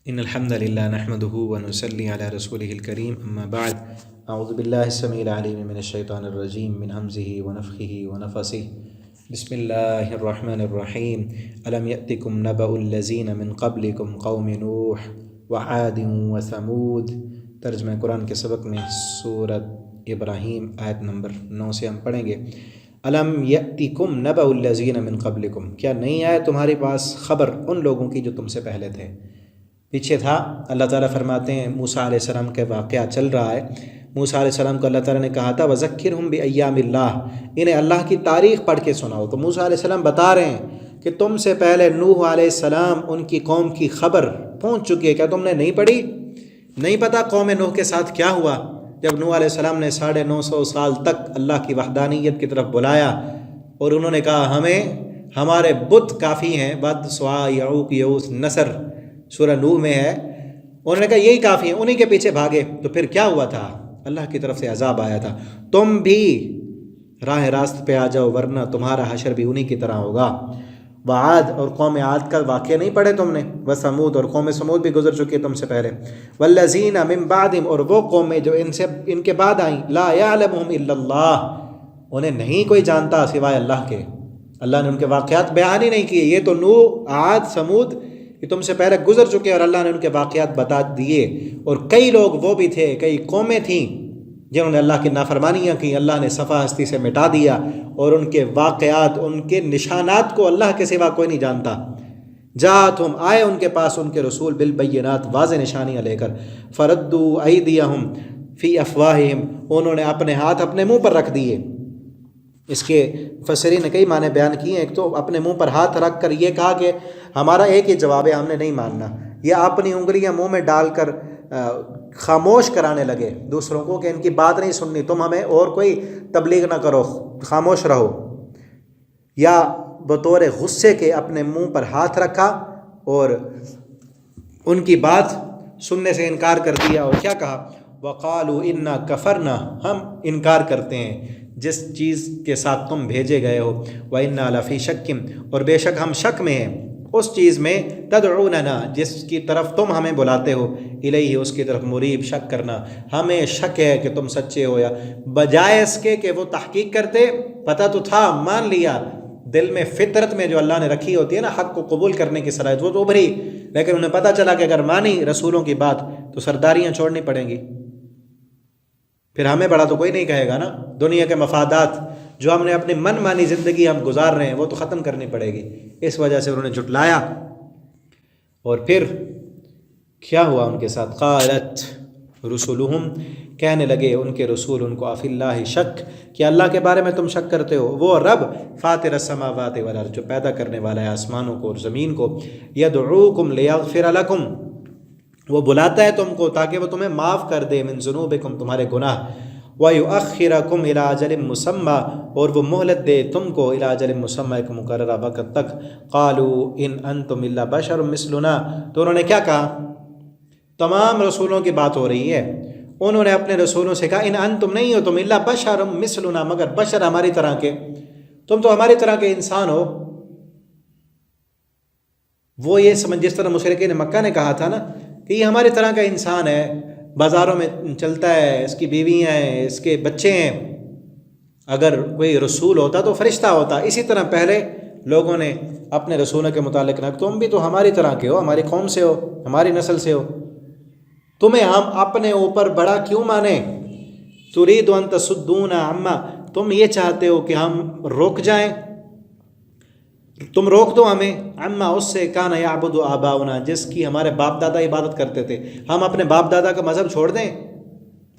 إن الحمد لله نحمده ونصلي على رسوله الكريم أما بعد أعوذ بالله السميع العليم من الشيطان الرجيم من همزه ونفخه ونفثه بسم الله الرحمن الرحيم ألم يأتكم نبأ الذين من قبلكم قوم نوح وعاد وثمود ترجمہ قرآن کے سبق میں سورۃ ابراہیم آیت نمبر 9 سے ہم پڑھیں گے۔ الم یأتکم نبأ الذین من قبلکم، کیا نہیں آیا تمہارے پاس خبر ان لوگوں کی جو تم سے پہلے تھے۔ پیچھے تھا اللہ تعالیٰ فرماتے ہیں موسیٰ علیہ السلام کے واقعہ چل رہا ہے۔ موسیٰ علیہ السلام کو اللہ تعالیٰ نے کہا تھا وَذَكِّرْهُمْ بِأَيَّامِ اللَّهِ، انہیں اللہ کی تاریخ پڑھ کے سناؤ۔ تو موسیٰ علیہ السلام بتا رہے ہیں کہ تم سے پہلے نوح علیہ السلام ان کی قوم کی خبر پہنچ چکی ہے، کیا تم نے نہیں پڑھی؟ نہیں پتہ قوم نوح کے ساتھ کیا ہوا جب نوح علیہ السلام نے 950 سال تک اللہ کی وحدانیت کی طرف بلایا اور انہوں نے کہا ہمیں ہمارے بت کافی ہیں، ود، سوا، یعوق، یعوث، نصر سورہ نوح میں ہے، انہوں نے کہا یہی کافی ہیں، انہی کے پیچھے بھاگے۔ تو پھر کیا ہوا تھا؟ اللہ کی طرف سے عذاب آیا تھا، تم بھی راہ راست پہ آ جاؤ ورنہ تمہارا حشر بھی انہی کی طرح ہوگا۔ وعاد اور قوم عاد کا واقعہ نہیں پڑھے تم نے؟ وثمود اور قوم سمود بھی گزر چکی ہے تم سے پہلے۔ والذین من بعدہم اور وہ قومیں جو ان کے بعد آئیں، لا یعلمہم الا اللہ، انہیں نہیں کوئی جانتا سوائے اللہ کے۔ اللہ نے ان کے واقعات بیان ہی نہیں کیے۔ یہ تو نوح، عاد، سمود یہ تم سے پہلے گزر چکے اور اللہ نے ان کے واقعات بتا دیے۔ اور کئی لوگ وہ بھی تھے، کئی قومیں تھیں جنہوں نے اللہ کی نافرمانیاں کی، اللہ نے صفا ہستی سے مٹا دیا اور ان کے واقعات، ان کے نشانات کو اللہ کے سوا کوئی نہیں جانتا۔ جاءتہم آئے ان کے پاس ان کے رسول بالبینات واضح نشانیاں لے کر، فردوا ایدیہم فی افواہہم انہوں نے اپنے ہاتھ اپنے منہ پر رکھ دیے۔ اس کے مفسرین نے کئی معنی بیان کیے ہیں۔ ایک تو اپنے منہ پر ہاتھ رکھ کر یہ کہا کہ ہمارا ایک ہی جواب ہے، ہم نے نہیں ماننا، یا اپنی انگلیاں منہ میں ڈال کر خاموش کرانے لگے دوسروں کو کہ ان کی بات نہیں سننی، تم ہمیں اور کوئی تبلیغ نہ کرو، خاموش رہو، یا بطور غصے کے اپنے منہ پر ہاتھ رکھا اور ان کی بات سننے سے انکار کر دیا۔ اور کیا کہا؟ وَقَالُوا إِنَّا كَفَرْنَا، ہم انکار کرتے ہیں جس چیز کے ساتھ تم بھیجے گئے ہو۔ وَإِنَّا لَفِي شَكٍّ اور بے شک ہم شک میں ہیں اس چیز میں، تدعوننا جس کی طرف تم ہمیں بلاتے ہو، الیہ اس کی طرف مریب، شک کرنا، ہمیں شک ہے کہ تم سچے ہو، یا بجائے اس کے کہ وہ تحقیق کرتے، پتہ تو تھا، مان لیا، دل میں فطرت میں جو اللہ نے رکھی ہوتی ہے نا حق کو قبول کرنے کی صلاحیت، وہ تو ابھری، لیکن انہیں پتہ چلا کہ اگر مانی رسولوں کی بات تو سرداریاں چھوڑنی پڑیں گی، پھر ہمیں بڑا تو کوئی نہیں کہے گا نا، دنیا کے مفادات جو ہم نے اپنی من مانی زندگی ہم گزار رہے ہیں وہ تو ختم کرنی پڑے گی۔ اس وجہ سے انہوں نے جھٹلایا۔ اور پھر کیا ہوا ان کے ساتھ؟ قالت رسلہم کہنے لگے ان کے رسول ان کو، افی اللہ شک، کہ اللہ کے بارے میں تم شک کرتے ہو، وہ رب فاطر السماوات والارض جو پیدا کرنے والا ہے آسمانوں کو اور زمین کو، یدعوکم لیغفر لکم وہ بلاتا ہے تم کو تاکہ وہ تمہیں معاف کر دے، من ذنوبکم تمہارے گناہ، وَيُؤَخِّرَكُمْ إِلَىٰ أَجَلٍ مُّسَمًّى اور وہ مہلت دے تم کو، إِلَىٰ أَجَلٍ مُّسَمًّى ایک مقررہ وقت تک۔ قَالُوا إِنْ أَنْتُمْ إِلَّا بَشَرٌ مِّثْلُنَا تو انہوں نے کیا کہا؟ تمام رسولوں کی بات ہو رہی ہے، انہوں نے اپنے رسولوں سے کہا ان انتم نہیں ہو تم، إِلَّا بَشَرٌ مِّثْلُنَا مگر بشر ہماری طرح کے، تم تو ہماری طرح کے انسان ہو۔ وہ یہ سمجھ جس طرح مشرکین مکہ نے کہا تھا نا کہ یہ ہماری طرح کا انسان ہے، بازاروں میں چلتا ہے، اس کی بیویاں ہیں، اس کے بچے ہیں، اگر کوئی رسول ہوتا تو فرشتہ ہوتا۔ اسی طرح پہلے لوگوں نے اپنے رسولوں کے متعلق نہ، تم بھی تو ہماری طرح کے ہو، ہماری قوم سے ہو، ہماری نسل سے ہو، تمہیں ہم اپنے اوپر بڑا کیوں مانیں؟ ترید ان تصدونا عما تم یہ چاہتے ہو کہ ہم رک جائیں، تم روک دو ہمیں، عما اس سے کان یعبد آباؤنا جس کی ہمارے باپ دادا عبادت کرتے تھے، ہم اپنے باپ دادا کا مذہب چھوڑ دیں؟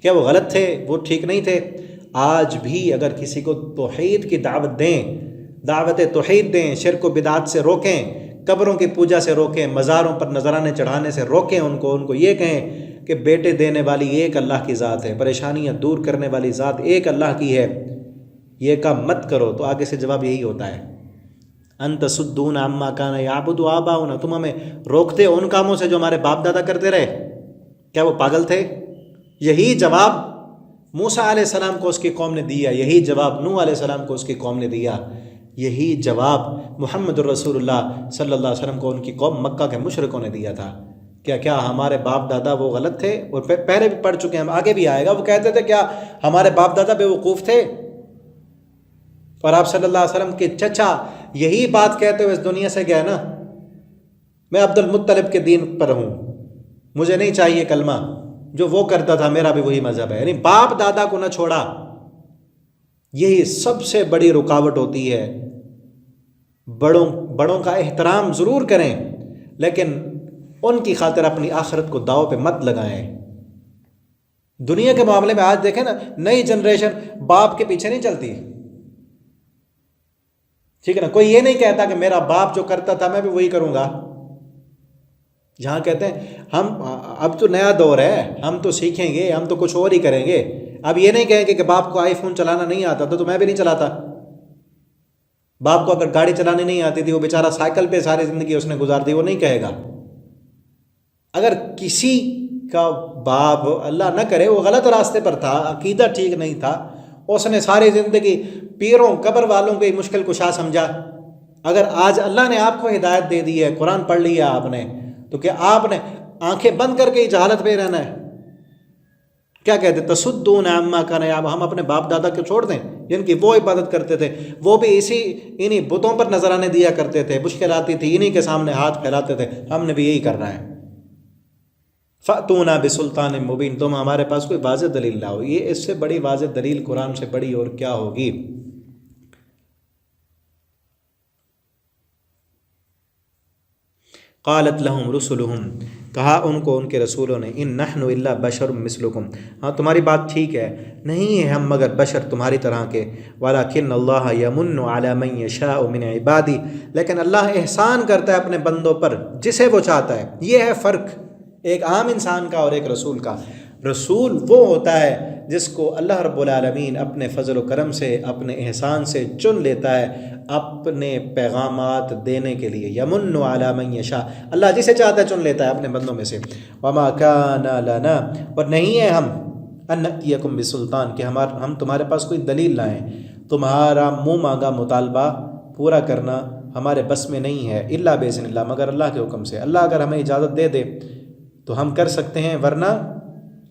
کیا وہ غلط تھے؟ وہ ٹھیک نہیں تھے؟ آج بھی اگر کسی کو توحید کی دعوت دیں، دعوت توحید دیں، شرک و بدعت سے روکیں، قبروں کی پوجا سے روکیں، مزاروں پر نذرانے چڑھانے سے روکیں، ان کو یہ کہیں کہ بیٹے دینے والی ایک اللہ کی ذات ہے، پریشانیاں دور کرنے والی ذات ایک اللہ کی ہے، یہ کام مت کرو، تو آگے سے جواب یہی ہوتا ہے ان تصدون عما کان یعبد آباؤنا تم ہمیں روکتے ہو ان کاموں سے جو ہمارے باپ دادا کرتے رہے، کیا وہ پاگل تھے؟ یہی جواب موسیٰ علیہ السلام کو اس کی قوم نے دیا، یہی جواب نوح علیہ السلام کو اس کی قوم نے دیا، یہی جواب محمد الرسول اللہ صلی اللہ علیہ وسلم کو ان کی قوم مکہ کے مشرکوں نے دیا تھا۔ کیا ہمارے باپ دادا وہ غلط تھے؟ اور پہلے بھی پڑھ چکے ہیں ہم، آگے بھی آئے گا، وہ کہتے تھے کیا ہمارے باپ دادا بے وقوف تھے؟ اور آپ صلی اللہ علیہ وسلم کے چچا یہی بات کہتے ہوئے اس دنیا سے گئے نا، میں عبد المطلب کے دین پر ہوں، مجھے نہیں چاہیے کلمہ، جو وہ کرتا تھا میرا بھی وہی مذہب ہے. یعنی باپ دادا کو نہ چھوڑا. یہی سب سے بڑی رکاوٹ ہوتی ہے. بڑوں کا احترام ضرور کریں، لیکن ان کی خاطر اپنی آخرت کو داؤ پہ مت لگائیں. دنیا کے معاملے میں آج دیکھیں نا، نئی جنریشن باپ کے پیچھے نہیں چلتی. ٹھیک ہے نا، کوئی یہ نہیں کہتا کہ میرا باپ جو کرتا تھا میں بھی وہی کروں گا. جہاں کہتے ہیں ہم اب تو نیا دور ہے، ہم تو سیکھیں گے، ہم تو کچھ اور ہی کریں گے. اب یہ نہیں کہیں گے کہ باپ کو آئی فون چلانا نہیں آتا تھا تو میں بھی نہیں چلاتا. باپ کو اگر گاڑی چلانی نہیں آتی تھی، وہ بیچارہ سائیکل پہ ساری زندگی اس نے گزار دی، وہ نہیں کہے گا. اگر کسی کا باپ اللہ نہ کرے وہ غلط راستے پر تھا، عقیدہ ٹھیک نہیں تھا، اس نے ساری زندگی پیروں قبر والوں کو ہی مشکل کشا سمجھا، اگر آج اللہ نے آپ کو ہدایت دے دی ہے، قرآن پڑھ لیا آپ نے، تو کیا آپ نے آنکھیں بند کر کے ہی جہالت میں رہنا ہے؟ کیا کہتے تصدون عما کان یعبدون، ہم اپنے باپ دادا کو چھوڑ دیں جن کی وہ عبادت کرتے تھے، وہ بھی انہی بتوں پر نذرانے دیا کرتے تھے، مشکل آتی تھی انہی کے سامنے ہاتھ پھیلاتے تھے، ہم نے بھی یہی کرنا ہے. فَأْتُونَا بِسُلْطَانٍ مُبِينٍ، تم ہمارے پاس کوئی واضح دلیل لاؤ. یہ اس سے بڑی واضح دلیل قرآن سے بڑی اور کیا ہوگی؟ قالت لهم رسلهم، کہا ان کو ان کے رسولوں نے، ان نحن الا بشر مثلکم، ہاں تمہاری بات ٹھیک ہے، نہیں ہے ہم مگر بشر تمہاری طرح کے، ولکن اللہ یمن علی من یشاء من عبادی، لیکن اللہ احسان کرتا ہے اپنے بندوں پر جسے وہ چاہتا ہے. یہ ہے فرق ایک عام انسان کا اور ایک رسول کا. رسول وہ ہوتا ہے جس کو اللہ رب العالمین اپنے فضل و کرم سے، اپنے احسان سے چن لیتا ہے اپنے پیغامات دینے کے لیے. یمن علی من یشاء، اللہ جسے چاہتا ہے چن لیتا ہے اپنے بندوں میں سے. وما کان لنا، اور نہیں ہے ہم، ان نأتیکم بسلطان، کہ ہم تمہارے پاس کوئی دلیل لائیں. تمہارا منہ مانگا مطالبہ پورا کرنا ہمارے بس میں نہیں ہے، الا باذن اللہ، مگر اللہ کے حکم سے. اللہ اگر ہمیں اجازت دے دے تو ہم کر سکتے ہیں، ورنہ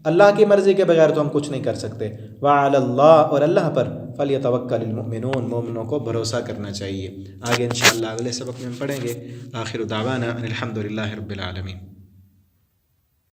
اللہ کی مرضی کے بغیر تو ہم کچھ نہیں کر سکتے. وعلی اللہ، اور اللہ پر فلیتوکل المؤمنون، مومنوں کو بھروسہ کرنا چاہیے. آگے انشاءاللہ اگلے سبق میں ہم پڑھیں گے. آخر دعوانا ان الحمد للہ رب العالمین.